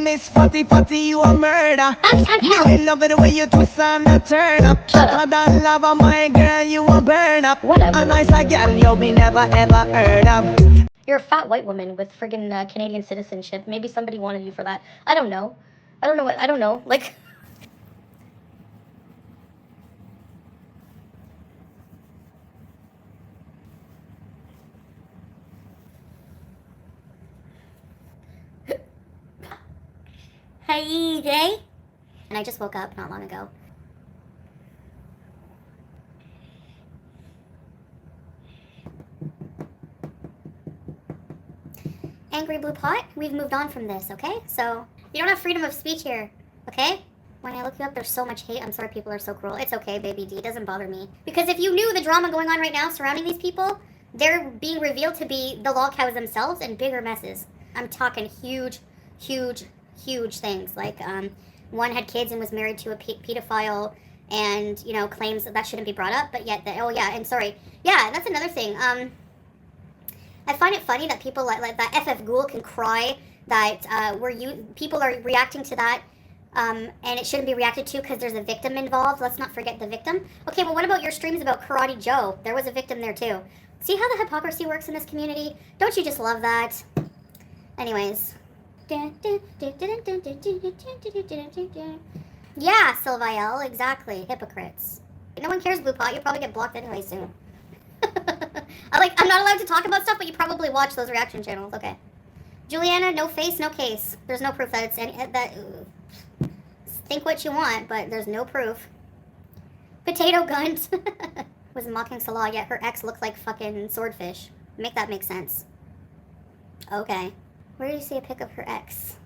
Miss Fatty Fatty, you a murder. I love it the way you twist and a turn up. I don't love a my girl, you a burn up. Whatever. A nice a girl you me never ever heard of. You're a fat white woman with friggin' Canadian citizenship. Maybe somebody wanted you for that. I don't know. I don't know what. I don't know. Like. Hey, Jay. And I just woke up not long ago. Angry Blue Pot, we've moved on from this, okay? So, you don't have freedom of speech here, okay? When I look you up, there's so much hate. I'm sorry people are so cruel. It's okay, baby D. It doesn't bother me. Because if you knew the drama going on right now surrounding these people, they're being revealed to be the log cows themselves and bigger messes. I'm talking huge, huge, huge things. Like, one had kids and was married to a pedophile and, you know, claims that shouldn't be brought up, but yet, oh yeah, and sorry. Yeah, that's another thing. I find it funny that people like that FF Ghoul can cry that people are reacting to that, and it shouldn't be reacted to because there's a victim involved. Let's not forget the victim. Okay, well, what about your streams about Karate Joe? There was a victim there too. See how the hypocrisy works in this community? Don't you just love that? Anyways. Yeah, Sylviel, exactly. Hypocrites. No one cares, Blue Pot. You'll probably get blocked anyway soon. I'm not allowed to talk about stuff, but you probably watch those reaction channels. Okay. Juliana, no face, no case. There's no proof that it's think what you want, but there's no proof. Potato Gunt was mocking Salah, yet her ex looked like fucking swordfish. Make that make sense. Okay. Where did you see a pic of her ex?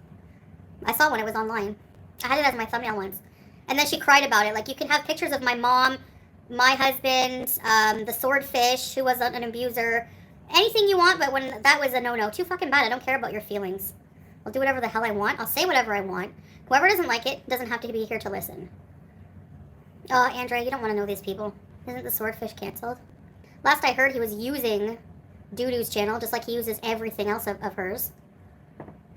I saw one. It was online. I had it as my thumbnail once. And then she cried about it. Like, you can have pictures of my mom, my husband, the swordfish, who was an abuser. Anything you want, but when that was a no-no. Too fucking bad. I don't care about your feelings. I'll do whatever the hell I want. I'll say whatever I want. Whoever doesn't like it doesn't have to be here to listen. Oh, Andrea, you don't want to know these people. Isn't the swordfish canceled? Last I heard, he was using Doodoo's channel, just like he uses everything else of hers.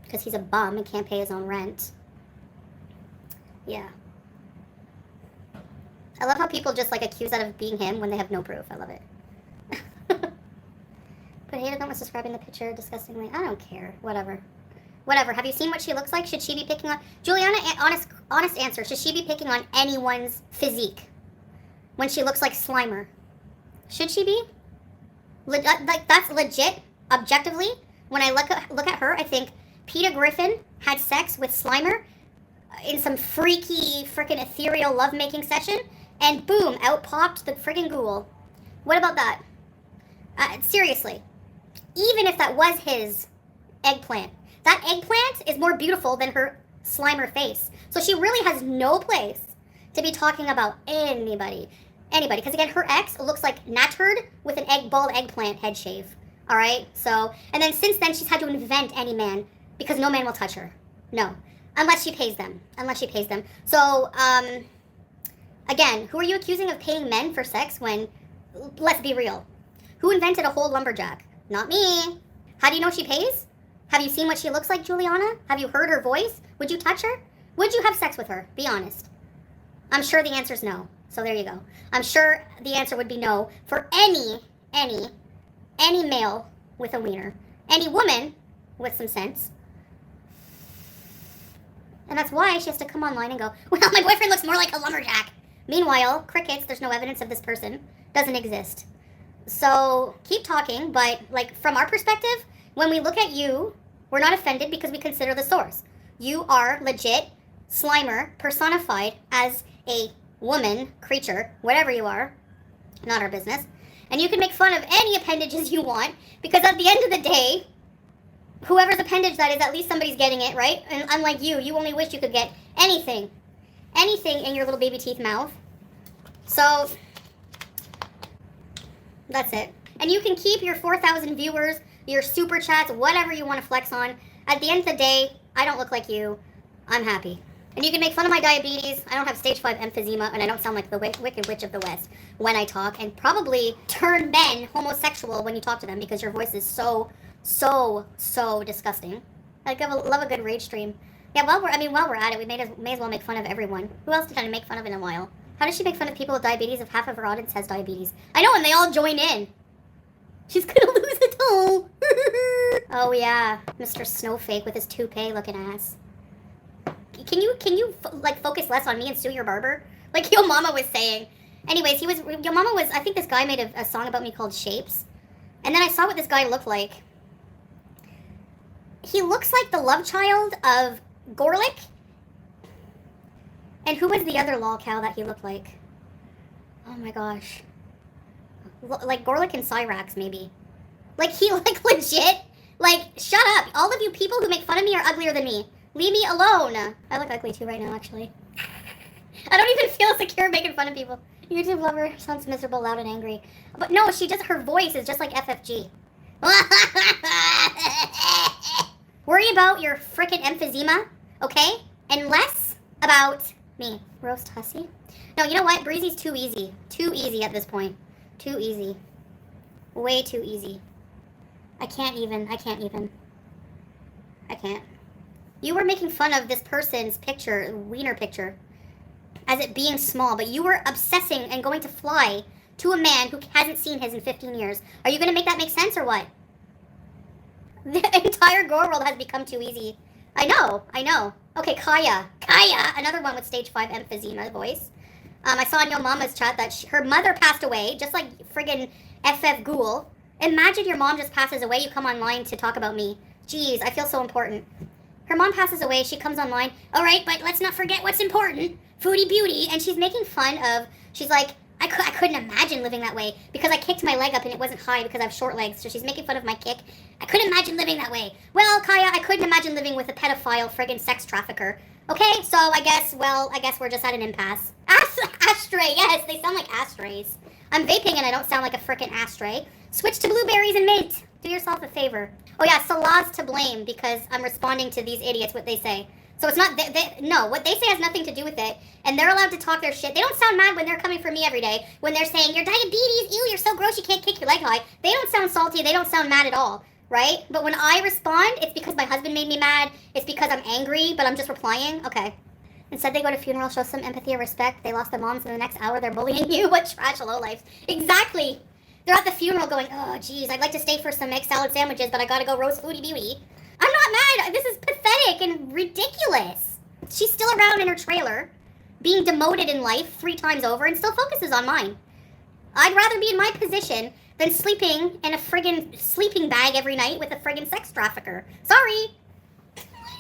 Because he's a bum and can't pay his own rent. Yeah. I love how people just, like, accuse that of being him when they have no proof. I love it. Potato Gun was describing the picture disgustingly. I don't care. Whatever. Whatever. Have you seen what she looks like? Should she be picking on... Juliana, honest answer. Should she be picking on anyone's physique when she looks like Slimer? Should she be? Like, that's legit, objectively. When I look at her, I think Peter Griffin had sex with Slimer in some freaky, freaking ethereal lovemaking session, and boom, out popped the friggin' ghoul. What about that? Seriously. Even if that was his eggplant, that eggplant is more beautiful than her Slimer face. So she really has no place to be talking about anybody. Because again, her ex looks like Naturd with an bald eggplant head shave. All right? So, and then since then, she's had to invent any man because no man will touch her. No. Unless she pays them. So, again, who are you accusing of paying men for sex when, let's be real, who invented a whole lumberjack? Not me. How do you know she pays? Have you seen what she looks like, Juliana? Have you heard her voice? Would you touch her? Would you have sex with her? Be honest. I'm sure the answer is no. So there you go. I'm sure the answer would be no for any male with a wiener. Any woman with some sense. And that's why she has to come online and go, well, my boyfriend looks more like a lumberjack. Meanwhile, crickets, there's no evidence of this person. Doesn't exist. So keep talking, but like from our perspective, when we look at you, we're not offended because we consider the source. You are legit Slimer personified as a woman, creature, whatever you are. Not our business. And you can make fun of any appendages you want because at the end of the day, whoever's appendage that is, at least somebody's getting it, right? And unlike you, you only wish you could get anything in your little baby teeth mouth. So, that's it. And you can keep your 4,000 viewers, your super chats, whatever you want to flex on. At the end of the day, I don't look like you. I'm happy. And you can make fun of my diabetes. I don't have stage 5 emphysema, and I don't sound like the Wicked Witch of the West when I talk, and probably turn men homosexual when you talk to them because your voice is so disgusting. I love a good rage stream. Yeah, while we're at it, we may as well make fun of everyone. Who else did I make fun of in a while? How does she make fun of people with diabetes if half of her audience has diabetes? I know, and they all join in. She's gonna lose it all. Oh yeah, Mr. Snowflake with his toupee-looking ass. Can you like focus less on me and sue your barber? Like Yo Mama was saying. Anyways, Yo Mama was. I think this guy made a song about me called Shapes, and then I saw what this guy looked like. He looks like the love child of Gorlick. And who was the other lol cow that he looked like? Oh my gosh. Like Gorlick and Cyrax, maybe. Like, he, like, legit. Like, shut up. All of you people who make fun of me are uglier than me. Leave me alone. I look ugly too right now, actually. I don't even feel secure making fun of people. YouTube lover sounds miserable, loud, and angry. But no, her voice is just like FFG. Worry about your frickin' emphysema, okay? And less about me. Roast hussy? No, you know what? Breezy's too easy. Too easy at this point. Too easy. Way too easy. I can't even. I can't. You were making fun of this person's picture, wiener picture, as it being small, but you were obsessing and going to fly to a man who hasn't seen his in 15 years. Are you going to make that make sense or what? The entire girl world has become too easy. I know. Okay, Kaya, another one with stage 5 emphysema voice. I saw in Yo Mama's chat that her mother passed away, just like friggin' FF Ghoul. Imagine your mom just passes away, you come online to talk about me. Jeez, I feel so important. Her mom passes away, she comes online. All right, but let's not forget what's important. Foodie Beauty. And she's making fun of, she's like, I couldn't imagine living that way because I kicked my leg up and it wasn't high because I have short legs. So she's making fun of my kick. I couldn't imagine living that way. Well, Kaya, I couldn't imagine living with a pedophile friggin' sex trafficker. Okay, so I guess we're just at an impasse. Ashtray, yes, they sound like ashtrays. I'm vaping and I don't sound like a frickin' ashtray. Switch to blueberries and mint. Do yourself a favor. Oh yeah, Salah's to blame because I'm responding to these idiots what they say. So it's not, no, what they say has nothing to do with it. And they're allowed to talk their shit. They don't sound mad when they're coming for me every day. When they're saying, your diabetes, ew, you're so gross, you can't kick your leg high. They don't sound salty, they don't sound mad at all, right? But when I respond, it's because my husband made me mad. It's because I'm angry, but I'm just replying. Okay. Instead, they go to funeral, show some empathy or respect. They lost their moms, and the next hour, they're bullying you. What trash lowlifes. Exactly. They're at the funeral going, oh, geez, I'd like to stay for some egg salad sandwiches, but I gotta go roast Foodie Beauty. I'm not mad. This is pathetic and ridiculous. She's still around in her trailer, being demoted in life 3 times over, and still focuses on mine. I'd rather be in my position than sleeping in a friggin' sleeping bag every night with a friggin' sex trafficker. Sorry.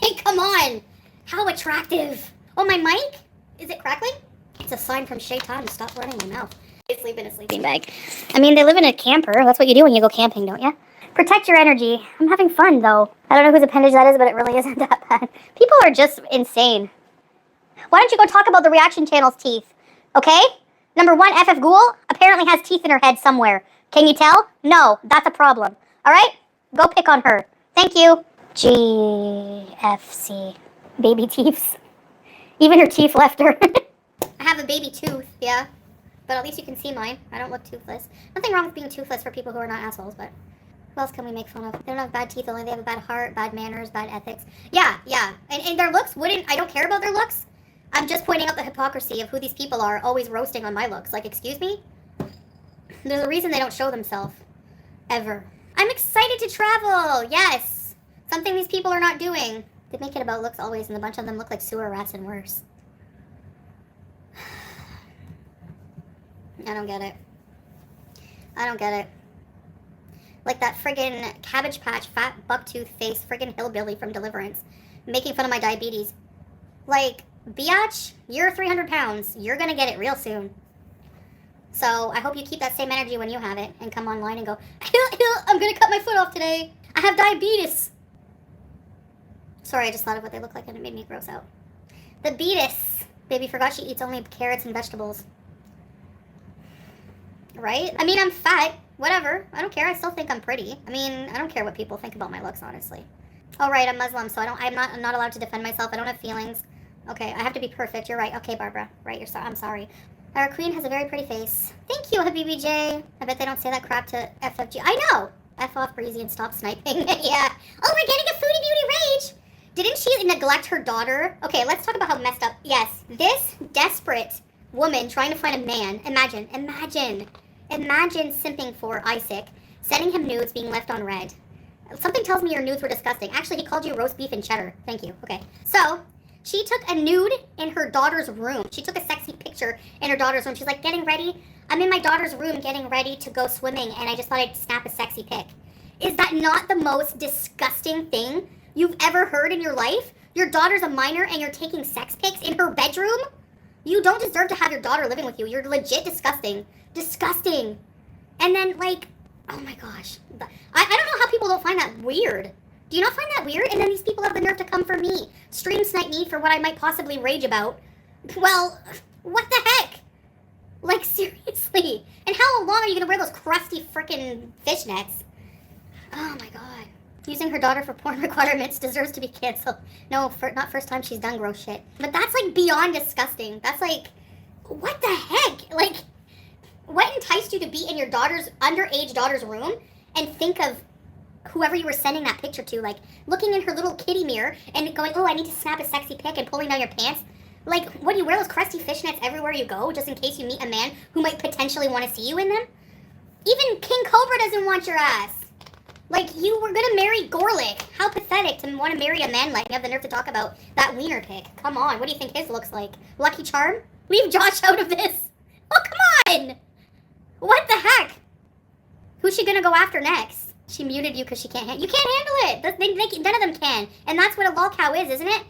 Hey, come on. How attractive. Oh, my mic? Is it crackling? It's a sign from Shaitan to stop running my mouth. They sleep in a sleeping bag. I mean, they live in a camper. That's what you do when you go camping, don't you? Protect your energy. I'm having fun, though. I don't know whose appendage that is, but it really isn't that bad. People are just insane. Why don't you go talk about the reaction channel's teeth? Okay? Number 1, FF Ghoul apparently has teeth in her head somewhere. Can you tell? No, that's a problem. All right? Go pick on her. Thank you. GFC. Baby teeths. Even her teeth left her. I have a baby tooth, yeah. But at least you can see mine. I don't look toothless. Nothing wrong with being toothless for people who are not assholes, but who else can we make fun of? They don't have bad teeth, only they have a bad heart, bad manners, bad ethics. Yeah. And their looks I don't care about their looks. I'm just pointing out the hypocrisy of who these people are, always roasting on my looks. Like, excuse me? There's a reason they don't show themselves. Ever. I'm excited to travel! Yes! Something these people are not doing. They make it about looks always, and a bunch of them look like sewer rats and worse. I don't get it. Like that friggin' Cabbage Patch, fat bucktooth face friggin' hillbilly from Deliverance. Making fun of my diabetes. Like, biatch, you're 300 pounds. You're gonna get it real soon. So, I hope you keep that same energy when you have it and come online and go, I'm gonna cut my foot off today. I have diabetes. Sorry, I just thought of what they look like and it made me gross out. The beatus. Baby forgot she eats only carrots and vegetables. Right? I mean, I'm fat. Whatever. I don't care. I still think I'm pretty. I mean, I don't care what people think about my looks, honestly. Oh, right. I'm Muslim, so I'm not allowed to defend myself. I don't have feelings. Okay, I have to be perfect. You're right. Okay, Barbara. Right, I'm sorry. Our queen has a very pretty face. Thank you, Habibi J. I bet they don't say that crap to FFG. I know! F off, Breezy, and stop sniping. Yeah. Oh, we're getting a Foodie Beauty rage! Didn't she neglect her daughter? Okay, let's talk about how messed up. Yes, this desperate woman trying to find a man. Imagine simping for Isaac, sending him nudes, being left on red. Something tells me your nudes were disgusting. Actually, he called you roast beef and cheddar. Thank you. Okay. So, she took a nude in her daughter's room. She took a sexy picture in her daughter's room. She's like, getting ready. I'm in my daughter's room getting ready to go swimming, and I just thought I'd snap a sexy pic. Is that not the most disgusting thing you've ever heard in your life? Your daughter's a minor and you're taking sex pics in her bedroom? You don't deserve to have your daughter living with you. You're legit disgusting. Disgusting. And then, like, oh my gosh. I don't know how people don't find that weird. Do you not find that weird? And then these people have the nerve to come for me. Stream snipe me for what I might possibly rage about. Well, what the heck? Like, seriously. And how long are you going to wear those crusty frickin' fishnets? Oh my god. Using her daughter for porn requirements deserves to be canceled. No, not first time she's done gross shit. But that's, like, beyond disgusting. That's, like, what the heck? Like, what enticed you to be in your underage daughter's room and think of whoever you were sending that picture to, like, looking in her little kitty mirror and going, oh, I need to snap a sexy pic, and pulling down your pants? Like, what, do you wear those crusty fishnets everywhere you go just in case you meet a man who might potentially want to see you in them? Even King Cobra doesn't want your ass. Like, you were gonna marry Gorlick. How pathetic to want to marry a man like you have the nerve to talk about that wiener pic. Come on, what do you think his looks like? Lucky Charm? Leave Josh out of this. Oh, come on! What the heck? Who's she gonna go after next? She muted you because she can't you can't handle it. None of them can. And that's what a lolcow is, isn't it?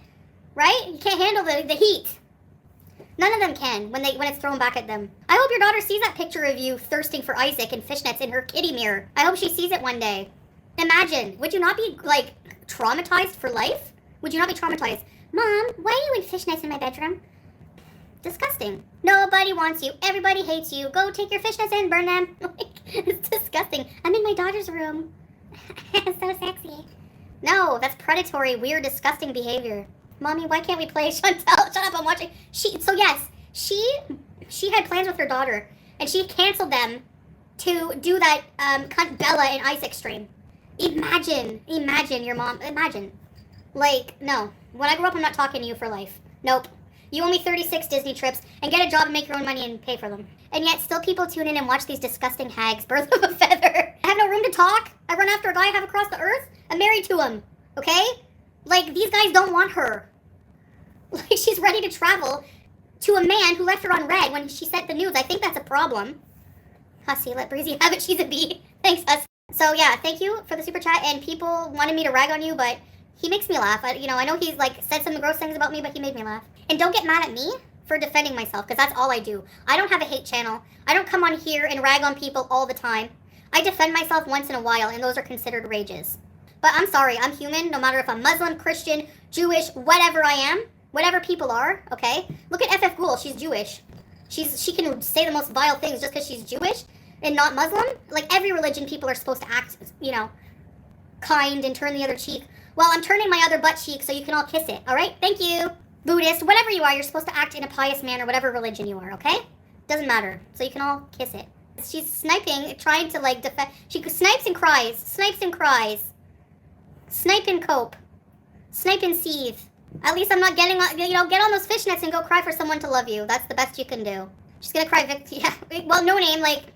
Right? You can't handle the heat. None of them can when it's thrown back at them. I hope your daughter sees that picture of you thirsting for Isaac and fishnets in her kitty mirror. I hope she sees it one day. Imagine, would you not be, like, traumatized for life? Would you not be traumatized? Mom, why are you in fishnets in my bedroom? Disgusting. Nobody wants you. Everybody hates you. Go take your fishnets and burn them. It's disgusting. I'm in my daughter's room. It's so sexy. No, that's predatory, weird, disgusting behavior. Mommy, why can't we play? Chantel, shut up, I'm watching. So yes, she had plans with her daughter, and she canceled them to do that cunt Bella and Isaac stream. Imagine your mom, imagine. Like, no. When I grow up, I'm not talking to you for life. Nope. You owe me 36 Disney trips, and get a job and make your own money and pay for them. And yet, still people tune in and watch these disgusting hags, birth of a feather. I have no room to talk. I run after a guy I have across the earth. I'm married to him. Okay? Like, these guys don't want her. Like, she's ready to travel to a man who left her on red when she sent the nudes. I think that's a problem. Hussy, let Breezy have it. She's a bee. Thanks, Hussy. So, yeah, thank you for the super chat. And people wanted me to rag on you, but he makes me laugh. I know he's, like, said some gross things about me, but he made me laugh. And don't get mad at me for defending myself, because that's all I do. I don't have a hate channel. I don't come on here and rag on people all the time. I defend myself once in a while, and those are considered rages. But I'm sorry, I'm human, no matter if I'm Muslim, Christian, Jewish, whatever I am. Whatever people are, okay? Look at FF Ghoul, she's Jewish. She can say the most vile things just because she's Jewish and not Muslim. Like, every religion, people are supposed to act, kind and turn the other cheek. Well, I'm turning my other butt cheek so you can all kiss it, all right? Thank you. Buddhist, whatever you are, you're supposed to act in a pious manner, whatever religion you are, okay? Doesn't matter. So you can all kiss it. She's sniping, trying to, like, defend. She snipes and cries. Snipes and cries. Snipe and cope. Snipe and seethe. At least I'm not getting on, get on those fishnets and go cry for someone to love you. That's the best you can do. She's gonna cry yeah, well, no name, like,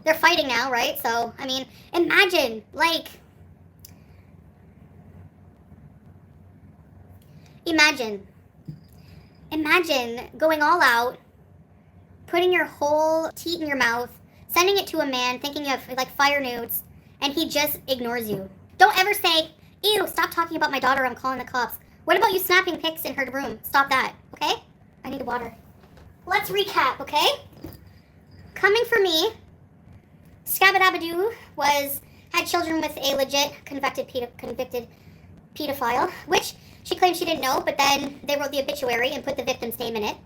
they're fighting now, right? So, I mean, imagine, like, imagine going all out, putting your whole teat in your mouth, sending it to a man, thinking of, like, fire nudes, and he just ignores you. Don't ever say, ew, stop talking about my daughter, I'm calling the cops. What about you snapping pics in her room? Stop that, okay? I need water. Let's recap, okay? Coming for me, Scabadabadoo had children with a legit convicted pedophile, which she claimed she didn't know, but then they wrote the obituary and put the victim's name in it.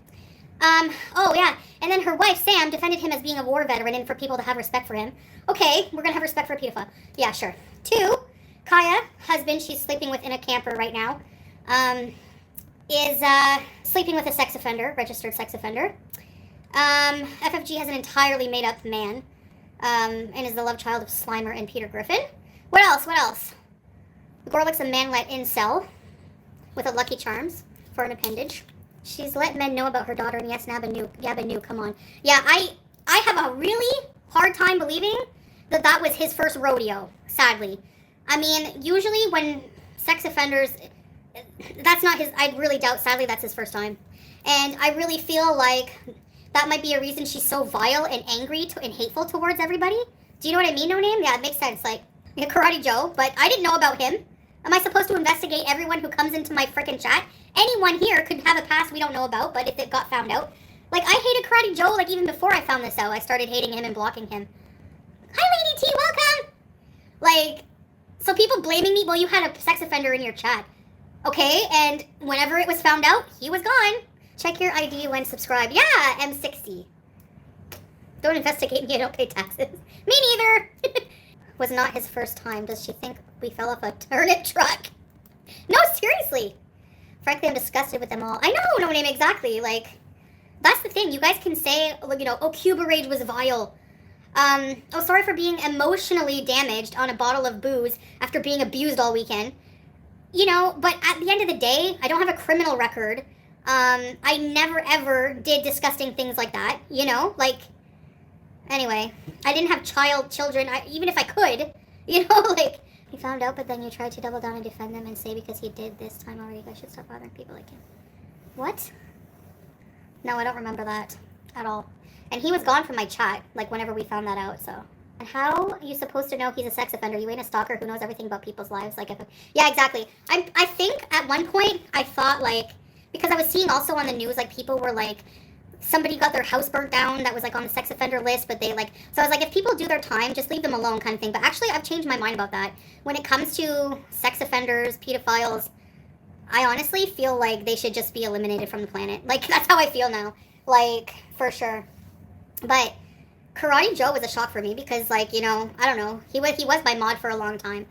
Oh yeah, and then her wife, Sam, defended him as being a war veteran and for people to have respect for him. Okay, we're gonna have respect for a pedophile. Yeah, sure. 2, Kaya, husband she's sleeping with in a camper right now, is sleeping with a sex offender, registered sex offender. FFG has an entirely made-up man, and is the love child of Slimer and Peter Griffin. What else? Gorlick's a manlet incel. with a Lucky Charms for an appendage. She's let men know about her daughter, and yes, Gabba knew, come on. Yeah, I have a really hard time believing that was his first rodeo, sadly. I mean, usually when sex offenders, that's not his, I really doubt, sadly, that's his first time. And I really feel like that might be a reason she's so vile and angry and hateful towards everybody. Do you know what I mean, No Name? Yeah, it makes sense. Like, Karate Joe, but I didn't know about him. Am I supposed to investigate everyone who comes into my freaking chat? Anyone here could have a past we don't know about, but if it got found out. Like, I hated Karate Joe, like, even before I found this out. I started hating him and blocking him. Hi, Lady T, welcome! Like, so people blaming me, well, you had a sex offender in your chat. Okay, and whenever it was found out, he was gone. Check your ID when subscribed. Yeah, M60. Don't investigate me, I don't pay taxes. Me neither! Was not his first time. Does she think we fell off a turnip truck? No, seriously. Frankly, I'm disgusted with them all. I know, No Name, exactly. Like, that's the thing. You guys can say, you know, oh, Cuba Rage was vile. Oh, sorry for being emotionally damaged on a bottle of booze after being abused all weekend. You know, but at the end of the day, I don't have a criminal record. I never, ever did disgusting things like that, you know? Like, anyway, I didn't have children, even if I could, you know, like, you found out, but then you tried to double down and defend them and say because he did this time already, you guys should stop bothering people like him. What? No, I don't remember that at all. And he was gone from my chat, like, whenever we found that out, so. And how are you supposed to know he's a sex offender? You ain't a stalker who knows everything about people's lives. Like, yeah, exactly. I think at one point I thought, like, because I was seeing also on the news, like, people were like, somebody got their house burnt down that was, like, on the sex offender list, but they, like, so I was like, if people do their time, just leave them alone kind of thing. But actually, I've changed my mind about that. When it comes to sex offenders, pedophiles, I honestly feel like they should just be eliminated from the planet. Like, that's how I feel now. Like, for sure. But Karate Joe was a shock for me because, like, you know, I don't know. He was my mod for a long time.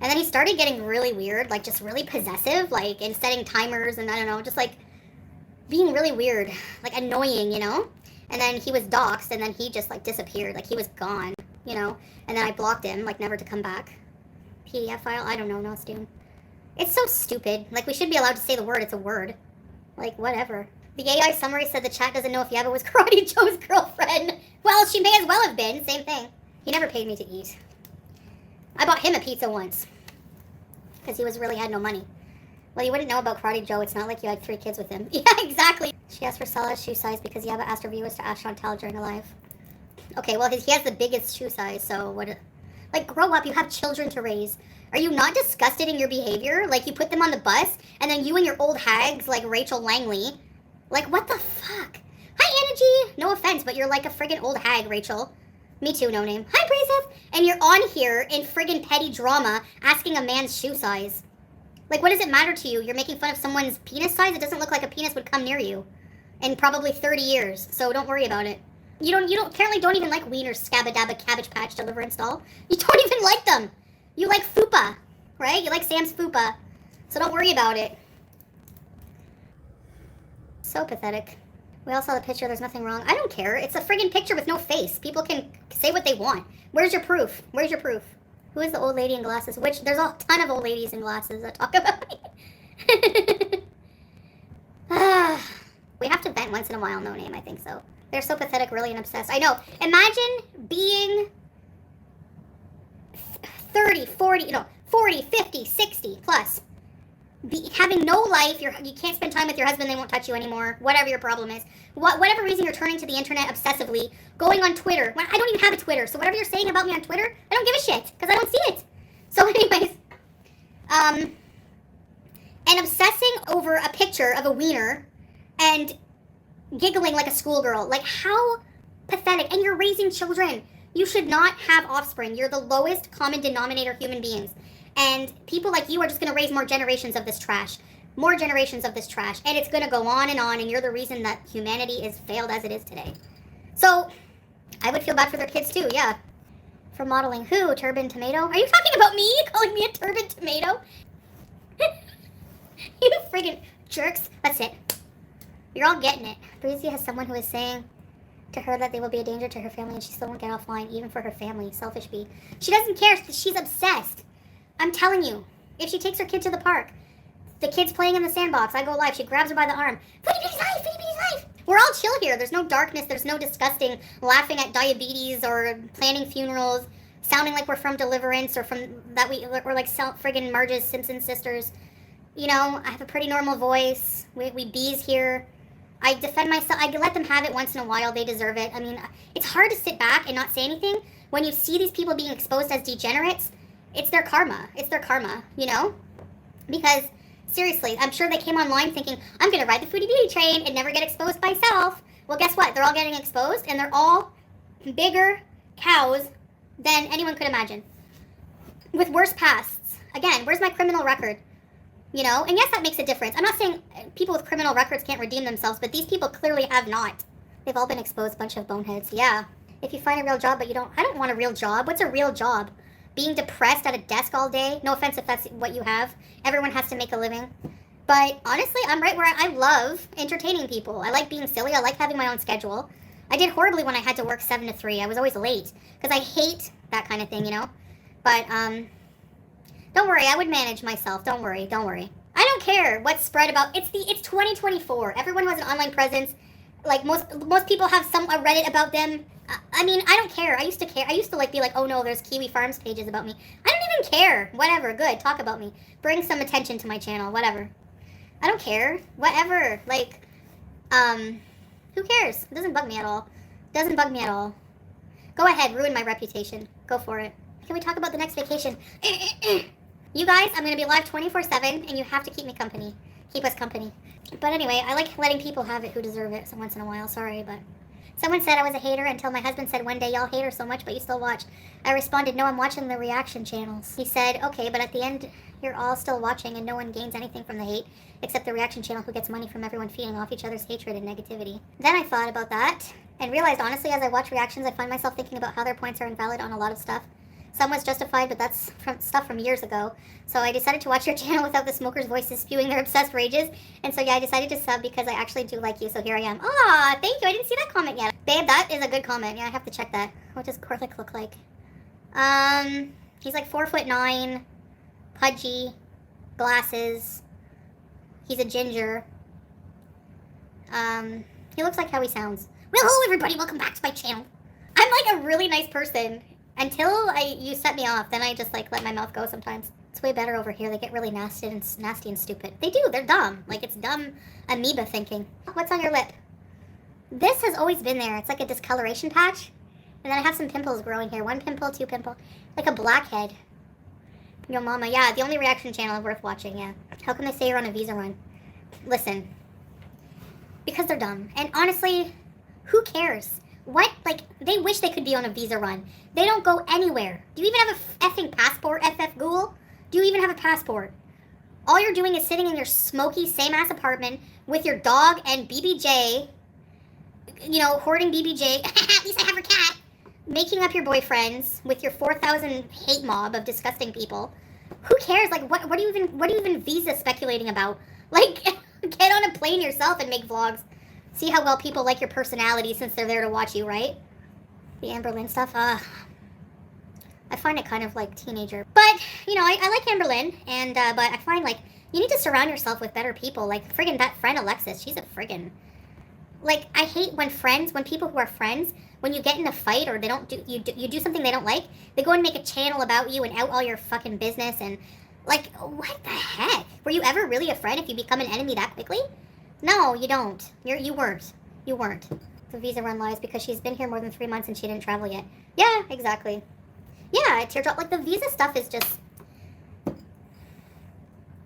And then he started getting really weird, like, just really possessive, like, and setting timers and, I don't know, just, like, being really weird, like, annoying, you know? And then he was doxxed, and then he just, like, disappeared. Like, he was gone, you know? And then I blocked him, like, never to come back. PDF file? I don't know, no, Stu. It's so stupid. Like, we should be allowed to say the word. It's a word. Like, whatever. The AI summary said the chat doesn't know if Yaba was Karate Joe's girlfriend. Well, she may as well have been. Same thing. He never paid me to eat. I bought him a pizza once. Because he really had no money. Well, you wouldn't know about Karate Joe. It's not like you had 3 kids with him. Yeah, exactly. She asked for Salah's shoe size because Yaba asked her viewers to ask Chantal during a live. Okay, well, he has the biggest shoe size, so what... Like, grow up. You have children to raise. Are you not disgusted in your behavior? Like, you put them on the bus, and then you and your old hags, like Rachel Langley... Like, what the fuck? Hi, Energy! No offense, but you're like a friggin' old hag, Rachel. Me too, No Name. Hi, Brasef! And you're on here in friggin' petty drama asking a man's shoe size. Like, what does it matter to you? You're making fun of someone's penis size? It doesn't look like a penis would come near you in probably 30 years, so don't worry about it. You apparently don't even like Wiener, Scabba-Dabba, Cabbage Patch, Deliver, Install. You don't even like them. You like Fupa, right? You like Sam's Fupa. So don't worry about it. So pathetic. We all saw the picture. There's nothing wrong. I don't care. It's a friggin' picture with no face. People can say what they want. Where's your proof? Where's your proof? Who is the old lady in glasses? Which, there's a ton of old ladies in glasses that talk about me. We have to vent once in a while, No Name, I think so. They're so pathetic, really, and obsessed. I know. Imagine being 30, 40, 40, 50, 60 plus. Having no life, you can't spend time with your husband, they won't touch you anymore, whatever your problem is. Whatever reason you're turning to the internet obsessively, going on Twitter. I don't even have a Twitter, so whatever you're saying about me on Twitter, I don't give a shit, because I don't see it. So anyways, and obsessing over a picture of a wiener and giggling like a schoolgirl. Like, how pathetic. And you're raising children. You should not have offspring. You're the lowest common denominator human beings. And people like you are just going to raise more generations of this trash. More generations of this trash. And it's going to go on, and you're the reason that humanity is failed as it is today. So, I would feel bad for their kids too, yeah. For modeling. Who? Turban Tomato? Are you talking about me? Calling me a Turban Tomato? You friggin' jerks. That's it. You're all getting it. Breezy has someone who is saying to her that they will be a danger to her family and she still won't get offline, even for her family. Selfish bee. She doesn't care. She's obsessed. I'm telling you, if she takes her kid to the park, The kid's playing in the sandbox. I go live. She grabs her by the arm. Foodie Beauty's life! Foodie Beauty's life! We're all chill here. There's no darkness. There's no disgusting laughing at diabetes or planning funerals, sounding like we're from Deliverance or from that we're like friggin' Marge's Simpson sisters. You know, I have a pretty normal voice. We bees here. I defend myself. I let them have it once in a while. They deserve it. I mean, it's hard to sit back and not say anything when you see these people being exposed as degenerates. It's their karma. It's their karma, you know? Because, seriously, I'm sure they came online thinking, I'm going to ride the Foodie Beauty train and never get exposed myself. Well, guess what? They're all getting exposed, and they're all bigger cows than anyone could imagine. With worse pasts. Again, where's my criminal record? You know, and yes, that makes a difference. I'm not saying people with criminal records can't redeem themselves, but these people clearly have not. They've all been exposed, bunch of boneheads. Yeah. If you find a real job, but I don't want a real job. What's a real job? Being depressed at a desk all day? No offense if that's what you have. Everyone has to make a living. But honestly, I'm right where I love entertaining people. I like being silly. I like having my own schedule. I did horribly when I had to work 7 to 3. I was always late because I hate that kind of thing, you know? But, don't worry, I would manage myself. Don't worry. I don't care what's spread about. It's 2024. Everyone has an online presence. Like most people have some a Reddit about them. I mean, I don't care. I used to care. I used to be like, oh no, there's Kiwi Farms pages about me. I don't even care. Whatever. Good. Talk about me. Bring some attention to my channel. Whatever. I don't care. Whatever. Like, who cares? It doesn't bug me at all. Go ahead. Ruin my reputation. Go for it. Can we talk about the next vacation? You guys, I'm going to be live 24/7, and you have to keep me company. Keep us company. But anyway, I like letting people have it who deserve it so once in a while. Sorry, but someone said I was a hater until my husband said one day, y'all hate her so much, but you still watch. I responded, no, I'm watching the reaction channels. He said, okay, but at the end, you're all still watching, and no one gains anything from the hate, except the reaction channel who gets money from everyone feeding off each other's hatred and negativity. Then I thought about that, and realized, honestly, as I watch reactions, I find myself thinking about how their points are invalid on a lot of stuff. Some was justified, but that's stuff from years ago. So I decided to watch your channel without the smokers' voices spewing their obsessed rages. And so yeah, I decided to sub because I actually do like you. So here I am. Ah, thank you. I didn't see that comment yet. Babe, that is a good comment. Yeah, I have to check that. What does Corlick look like? He's like 4'9", pudgy, glasses. He's a ginger. He looks like how he sounds. Well, hello everybody. Welcome back to my channel. I'm like a really nice person. Until you set me off, then I just like let my mouth go sometimes. It's way better over here. They get really nasty and stupid. They do. They're dumb. Like it's dumb amoeba thinking. What's on your lip? This has always been there. It's like a discoloration patch. And then I have some pimples growing here. 1 pimple, 2 pimple. Like a blackhead. Yo mama. Yeah, the only reaction channel worth watching, yeah. How can they say you're on a visa run? Listen. Because they're dumb. And honestly, who cares? What? Like, they wish they could be on a visa run. They don't go anywhere. Do you even have a effing passport, FF Ghoul? Do you even have a passport? All you're doing is sitting in your smoky, same-ass apartment with your dog and BBJ, you know, hoarding BBJ. At least I have her cat. Making up your boyfriends with your 4,000 hate mob of disgusting people. Who cares? Like, what are you even visa speculating about? Like, get on a plane yourself and make vlogs. See how well people like your personality since they're there to watch you, right? The Amberlynn stuff, I find it kind of like teenager. But, you know, I like Amberlynn, and, but I find, like, you need to surround yourself with better people. Like, friggin' that friend Alexis, she's a friggin'. Like, I hate when people who are friends, when you get in a fight or they don't do, you do something they don't like, they go and make a channel about you and out all your fucking business and, like, what the heck? Were you ever really a friend if you become an enemy that quickly? No, you don't. You weren't. The visa run lies because she's been here more than 3 months and she didn't travel yet. Yeah, exactly. Yeah, teardrop. Like, the visa stuff is just...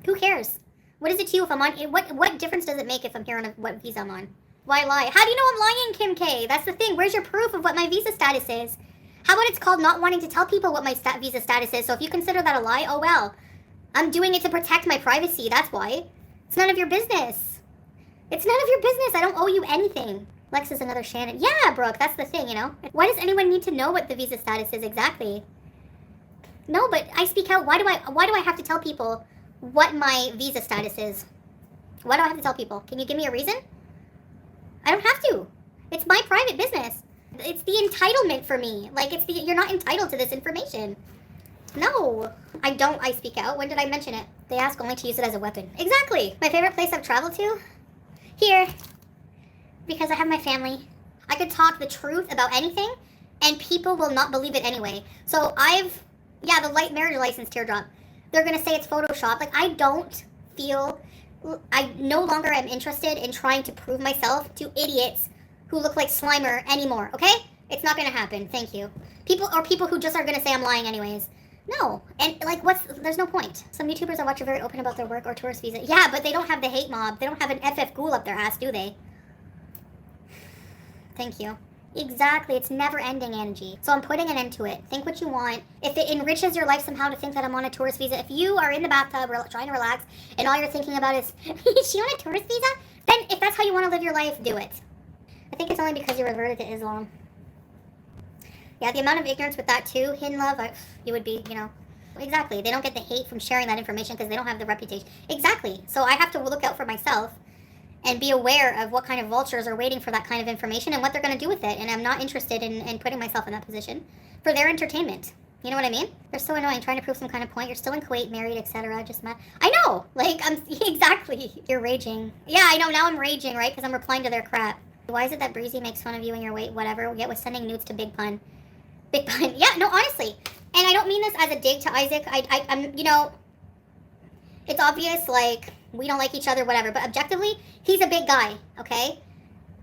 Who cares? What is it to you if I'm on... What difference does it make if I'm here on what visa I'm on? Why lie? How do you know I'm lying, Kim K? That's the thing. Where's your proof of what my visa status is? How about it's called not wanting to tell people what my visa status is? So if you consider that a lie, oh well. I'm doing it to protect my privacy. That's why. It's none of your business. It's none of your business. I don't owe you anything. Lex is another Shannon. Yeah, Brooke, that's the thing, you know? Why does anyone need to know what the visa status is exactly? No, but I speak out. Why do I have to tell people what my visa status is? Why do I have to tell people? Can you give me a reason? I don't have to. It's my private business. It's the entitlement for me. Like, you're not entitled to this information. No, I don't. I speak out. When did I mention it? They ask only to use it as a weapon. Exactly. My favorite place I've traveled to? Here. Because I have my family. I could talk the truth about anything, and people will not believe it anyway. So yeah, the light marriage license teardrop. They're going to say it's Photoshop. Like, I don't feel, I no longer am interested in trying to prove myself to idiots who look like Slimer anymore, okay? It's not going to happen. Thank you. People who just are going to say I'm lying anyways. No. And, like, there's no point. Some YouTubers I watch are very open about their work or tourist visa. Yeah, but they don't have the hate mob. They don't have an FF ghoul up their ass, do they? Thank you. Exactly. It's never-ending energy. So I'm putting an end to it. Think what you want. If it enriches your life somehow to think that I'm on a tourist visa, if you are in the bathtub trying to relax and all you're thinking about is she on a tourist visa? Then if that's how you want to live your life, do it. I think it's only because you reverted to Islam. Yeah, the amount of ignorance with that too, hidden love, you would be, Exactly. They don't get the hate from sharing that information because they don't have the reputation. Exactly. So I have to look out for myself and be aware of what kind of vultures are waiting for that kind of information and what they're going to do with it. And I'm not interested in putting myself in that position for their entertainment. You know what I mean? They're so annoying, trying to prove some kind of point. You're still in Kuwait, married, etc. Just mad. I know! Like, exactly. You're raging. Yeah, I know. Now I'm raging, right? Because I'm replying to their crap. Why is it that Breezy makes fun of you and your weight, whatever, yet was sending nudes to Big Pun? Big Pun. Yeah, no, honestly. And I don't mean this as a dig to Isaac. I'm, it's obvious, like, we don't like each other, whatever. But objectively, he's a big guy, okay?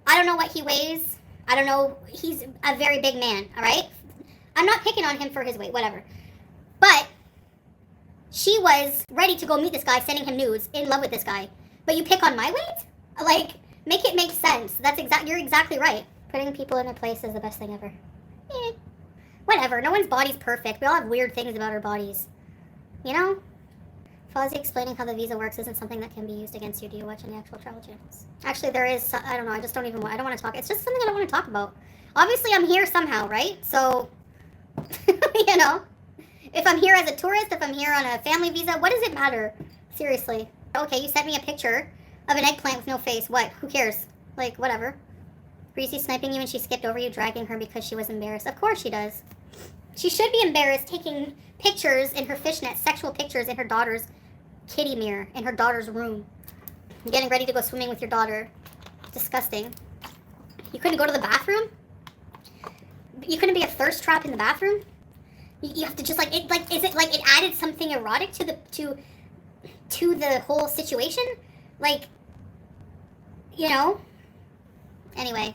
I don't know what he weighs. I don't know. He's a very big man, all right? I'm not picking on him for his weight, whatever. But she was ready to go meet this guy, sending him nudes, in love with this guy. But you pick on my weight? Like, make it make sense. You're exactly right. Putting people in their place is the best thing ever. Whatever. No one's body's perfect. We all have weird things about our bodies. You know? Fozzie explaining how the visa works isn't something that can be used against you. Do you watch any actual travel channels? Actually, there is. I don't know. I just don't want to talk. It's just something I don't want to talk about. Obviously, I'm here somehow, right? So, if I'm here as a tourist, if I'm here on a family visa, what does it matter? Seriously. Okay, you sent me a picture of an eggplant with no face. What? Who cares? Like, whatever. Breezy sniping you and she skipped over you, dragging her because she was embarrassed. Of course she does. She should be embarrassed taking pictures in her fishnet, sexual pictures in her daughter's kitty mirror, in her daughter's room. Getting ready to go swimming with your daughter. Disgusting. You couldn't go to the bathroom? You couldn't be a thirst trap in the bathroom? You have to just, is it like it added something erotic to the whole situation? Anyway,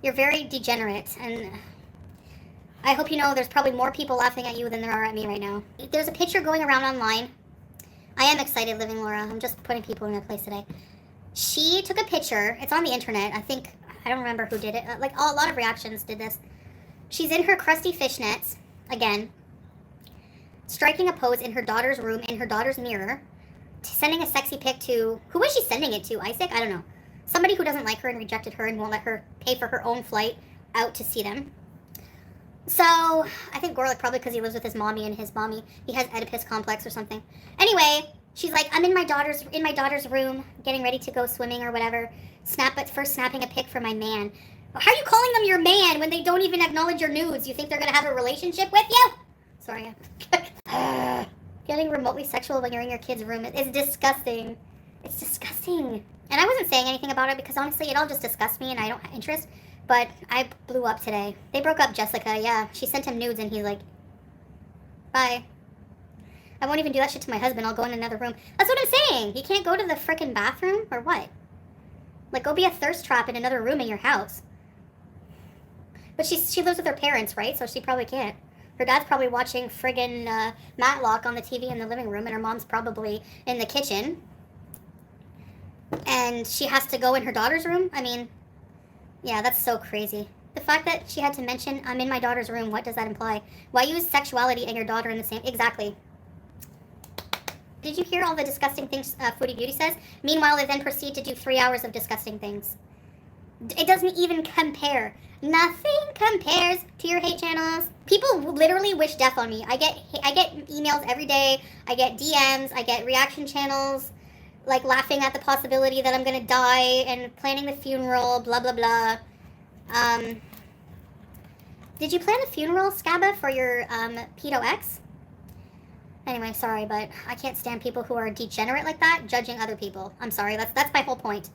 you're very degenerate, and I hope you know there's probably more people laughing at you than there are at me right now. There's a picture going around online. I am excited living Laura. I'm just putting people in their place today. She took a picture. It's on the internet. I don't remember who did it. A lot of reactions did this. She's in her crusty fishnets, again, striking a pose in her daughter's room, in her daughter's mirror, sending a sexy pic to, who was she sending it to, Isaac? I don't know. Somebody who doesn't like her and rejected her and won't let her pay for her own flight out to see them. So, I think Gorlick probably because he lives with his mommy and his mommy, he has Oedipus complex or something. Anyway, she's like, I'm in my daughter's room, getting ready to go swimming or whatever. First snapping a pic for my man. How are you calling them your man when they don't even acknowledge your nudes? You think they're gonna have a relationship with you? Sorry. Getting remotely sexual when you're in your kid's room is disgusting. It's disgusting. And I wasn't saying anything about it because honestly, it all just disgusts me and I don't have interest. But I blew up today. They broke up Jessica, yeah. She sent him nudes and he's like, bye. I won't even do that shit to my husband. I'll go in another room. That's what I'm saying. You can't go to the frickin' bathroom or what? Like, go be a thirst trap in another room in your house. But she lives with her parents, right? So she probably can't. Her dad's probably watching friggin' Matlock on the TV in the living room, and her mom's probably in the kitchen. And she has to go in her daughter's room? I mean, yeah, that's so crazy. The fact that she had to mention, I'm in my daughter's room, what does that imply? Why use sexuality and your daughter in the same... Exactly. Did you hear all the disgusting things Foodie Beauty says? Meanwhile, they then proceed to do 3 hours of disgusting things. It doesn't even compare. Nothing compares to your hate channels. People literally wish death on me. I get emails every day. I get DMs. I get reaction channels, like laughing at the possibility that I'm gonna die and planning the funeral, blah, blah, blah. Did you plan a funeral, Scabba, for your pedo ex? Anyway, sorry, but I can't stand people who are degenerate like that, judging other people. I'm sorry, that's my whole point.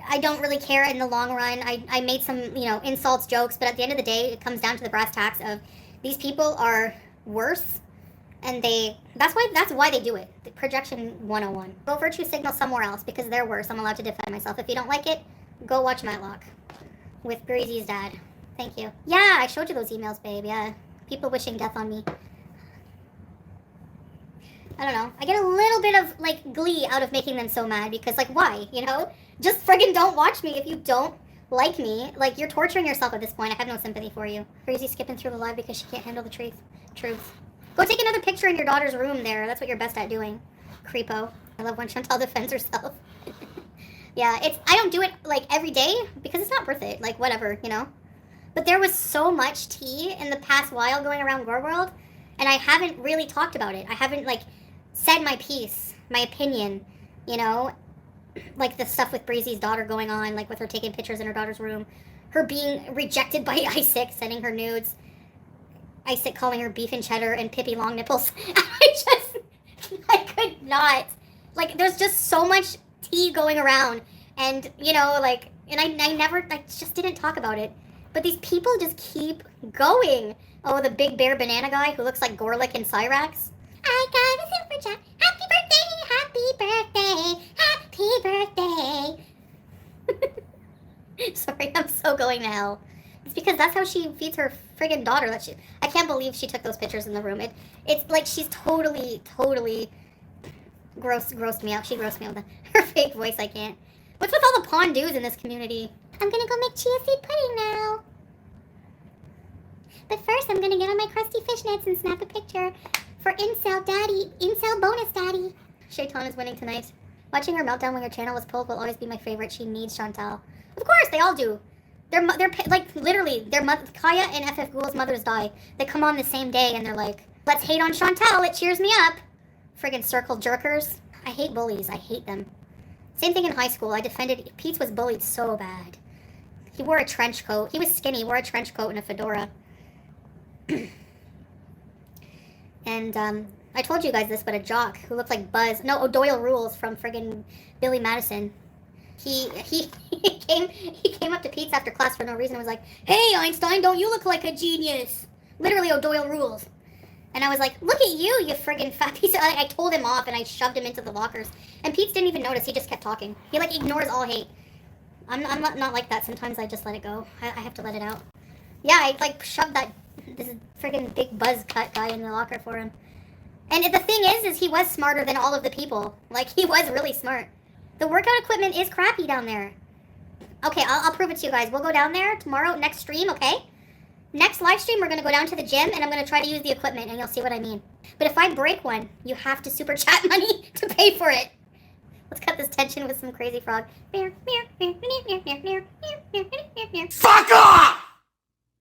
I don't really care in the long run. I made some, insults, jokes, but at the end of the day, it comes down to the brass tacks of these people are worse, and that's why they do it. The projection 101. Go virtue signal somewhere else because they're worse. I'm allowed to defend myself. If you don't like it, go watch Matlock with Breezy's dad. Thank you. Yeah, I showed you those emails, babe. Yeah. People wishing death on me. I don't know. I get a little bit of, glee out of making them so mad because, why? Just friggin' don't watch me if you don't like me. You're torturing yourself at this point. I have no sympathy for you. Crazy skipping through the live because she can't handle the truth. Go take another picture in your daughter's room there. That's what you're best at doing. Creepo. I love when Chantal defends herself. Yeah, I don't do it, every day because it's not worth it. Whatever, But there was so much tea in the past while going around Gore World, and I haven't really talked about it. I haven't, said my piece, my opinion, the stuff with Breezy's daughter going on, with her taking pictures in her daughter's room, her being rejected by Isaac, sending her nudes, Isaac calling her beef and cheddar and Pippi long nipples. I could not. There's just so much tea going around, and, and I just didn't talk about it. But these people just keep going. Oh, the big bear banana guy who looks like Gorlick and Cyrax. I got a super chat. Happy birthday. Sorry, I'm so going to hell. It's because that's how she feeds her friggin' daughter. I can't believe she took those pictures in the room. It's she's totally grossed me out. She grossed me out with her fake voice. I can't. What's with all the pondoos in this community? I'm gonna go make chia seed pudding now. But first, I'm gonna get on my crusty fishnets and snap a picture for Incel bonus daddy. Shaitan is winning tonight. Watching her meltdown when your channel was pulled will always be my favorite. She needs Chantal. Of course, they all do. They're literally, their mother, Kaya and FF Ghoul's mothers die. They come on the same day and they're like, let's hate on Chantal, it cheers me up. Friggin' circle jerkers. I hate bullies, I hate them. Same thing in high school. Pete was bullied so bad. He wore a trench coat. He was skinny, wore a trench coat and a fedora. And, I told you guys this, but a jock who looked like Buzz, no, O'Doyle Rules from friggin' Billy Madison. He came up to Pete's after class for no reason and was like, hey, Einstein, don't you look like a genius? Literally O'Doyle Rules. And I was like, look at you, you friggin' fat piece of... I told him off and I shoved him into the lockers. And Pete didn't even notice. He just kept talking. He, ignores all hate. I'm not like that. Sometimes I just let it go. I have to let it out. Yeah, I, shoved this friggin' big buzz cut guy in the locker for him. And the thing is he was smarter than all of the people. He was really smart. The workout equipment is crappy down there. Okay, I'll prove it to you guys. We'll go down there tomorrow, next stream, okay? Next live stream, we're going to go down to the gym, and I'm going to try to use the equipment, and you'll see what I mean. But if I break one, you have to super chat money to pay for it. Let's cut this tension with some crazy frog. Fuck off!